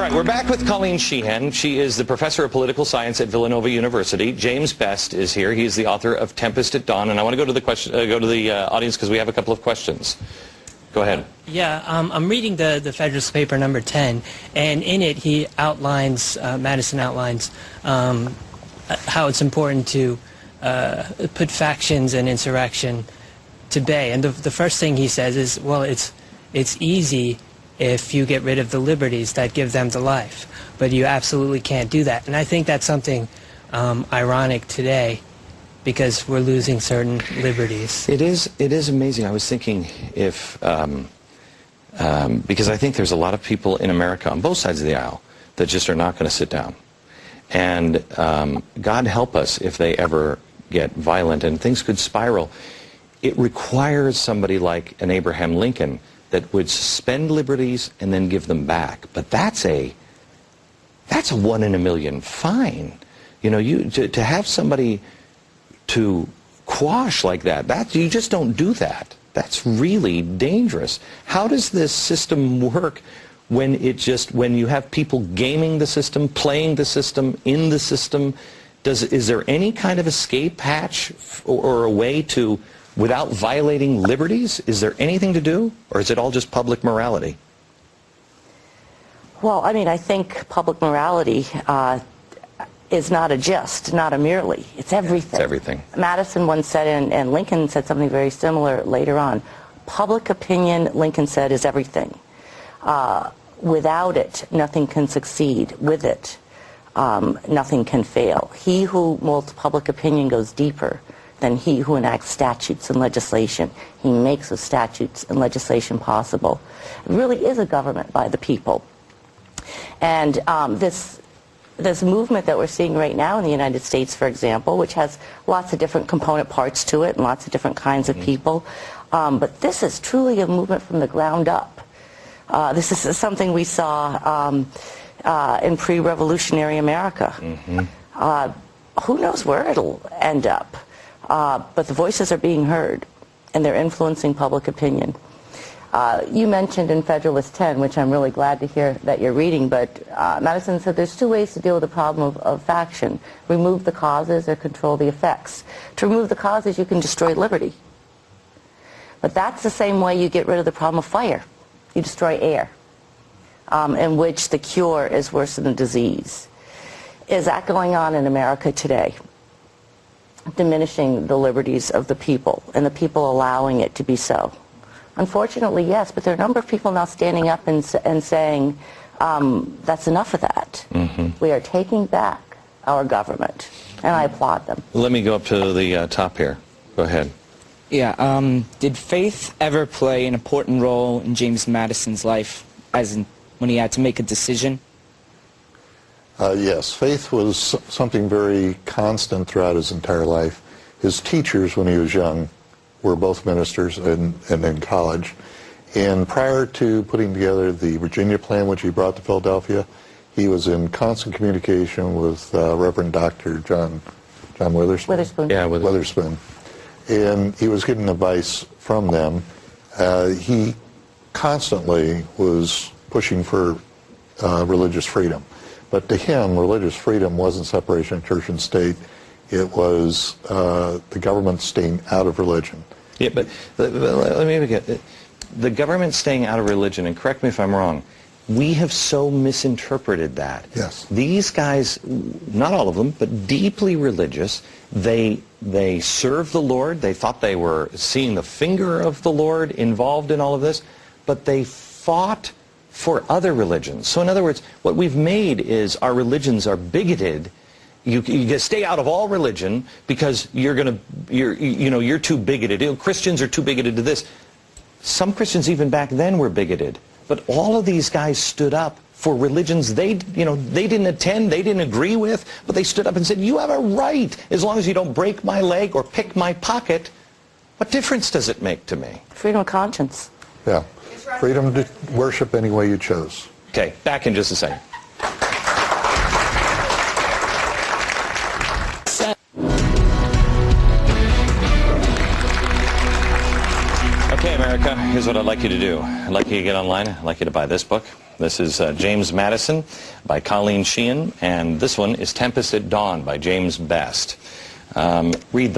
right, we're back with Colleen Sheehan. She is the professor of political science at Villanova University. James Best is here. He's the author of Tempest at Dawn. And I want to go to the audience because we have a couple of questions. Go ahead. Yeah, I'm reading the Federalist Paper number 10, and in it he outlines, Madison outlines, how it's important to put factions and insurrection to bay. And the first thing he says is, well, it's easy if you get rid of the liberties that give them the life, but you absolutely can't do that. And I think that's something ironic today, because we're losing certain liberties. It is amazing. I was thinking if, because I think there's a lot of people in America on both sides of the aisle that just are not going to sit down. And God help us if they ever get violent and things could spiral. It requires somebody like an Abraham Lincoln that would suspend liberties and then give them back. But that's a 1 in a million fine. You know, to have somebody to quash like that, you just don't do that. That's really dangerous. How does this system work when you have people gaming the system, playing the system, in the system? Is there any kind of escape hatch or a way to, without violating liberties? Is there anything to do, or is it all just public morality? Well, I mean, I think public morality is not a just, not a merely. It's everything. It's everything. Madison once said, and Lincoln said something very similar later on, public opinion, Lincoln said, is everything. Without it, nothing can succeed. With it, nothing can fail. He who molds public opinion goes deeper than he who enacts statutes and legislation. He makes those statutes and legislation possible. It really is a government by the people. And this movement that we're seeing right now in the United States, for example, which has lots of different component parts to it and lots of different kinds of people, but this is truly a movement from the ground up. This is something we saw in pre-revolutionary America. Who knows where it'll end up? But the voices are being heard, and they're influencing public opinion. You mentioned in Federalist 10, which I'm really glad to hear that you're reading, but Madison said there's two ways to deal with the problem of faction. Remove the causes or control the effects. To remove the causes, you can destroy liberty. But that's the same way you get rid of the problem of fire. You destroy air, in which the cure is worse than the disease. Is that going on in America today? Diminishing the liberties of the people, and the people allowing it to be so? Unfortunately, yes, but there are a number of people now standing up and saying, that's enough of that. We are taking back our government, and I applaud them. Let me go up to the top here. Go ahead. Yeah, did faith ever play an important role in James Madison's life, as in when he had to make a decision? Yes, faith was something very constant throughout his entire life. His teachers, when he was young, were both ministers and in college. And prior to putting together the Virginia plan, which he brought to Philadelphia, he was in constant communication with Reverend Dr. John Witherspoon. Witherspoon. Yeah, Witherspoon. And he was getting advice from them. He constantly was pushing for religious freedom. But to him, religious freedom wasn't separation of church and state. It was the government staying out of religion. Yeah, but let me get the government staying out of religion, and correct me if I'm wrong, we have so misinterpreted that. Yes. These guys, not all of them, but deeply religious, they served the Lord. They thought they were seeing the finger of the Lord involved in all of this, but they fought for other religions. So in other words, what we've made is our religions are bigoted. You stay out of all religion because you're too bigoted. Christians are too bigoted to this. Some Christians even back then were bigoted. But all of these guys stood up for religions they didn't attend, they didn't agree with, but they stood up and said, you have a right, as long as you don't break my leg or pick my pocket. What difference does it make to me? Freedom of conscience. Yeah. Freedom to worship any way you chose. Okay, back in just a second. Okay, America, here's what I'd like you to do. I'd like you to get online. I'd like you to buy this book. This is James Madison by Colleen Sheehan, and this one is Tempest at Dawn by James Best. Read the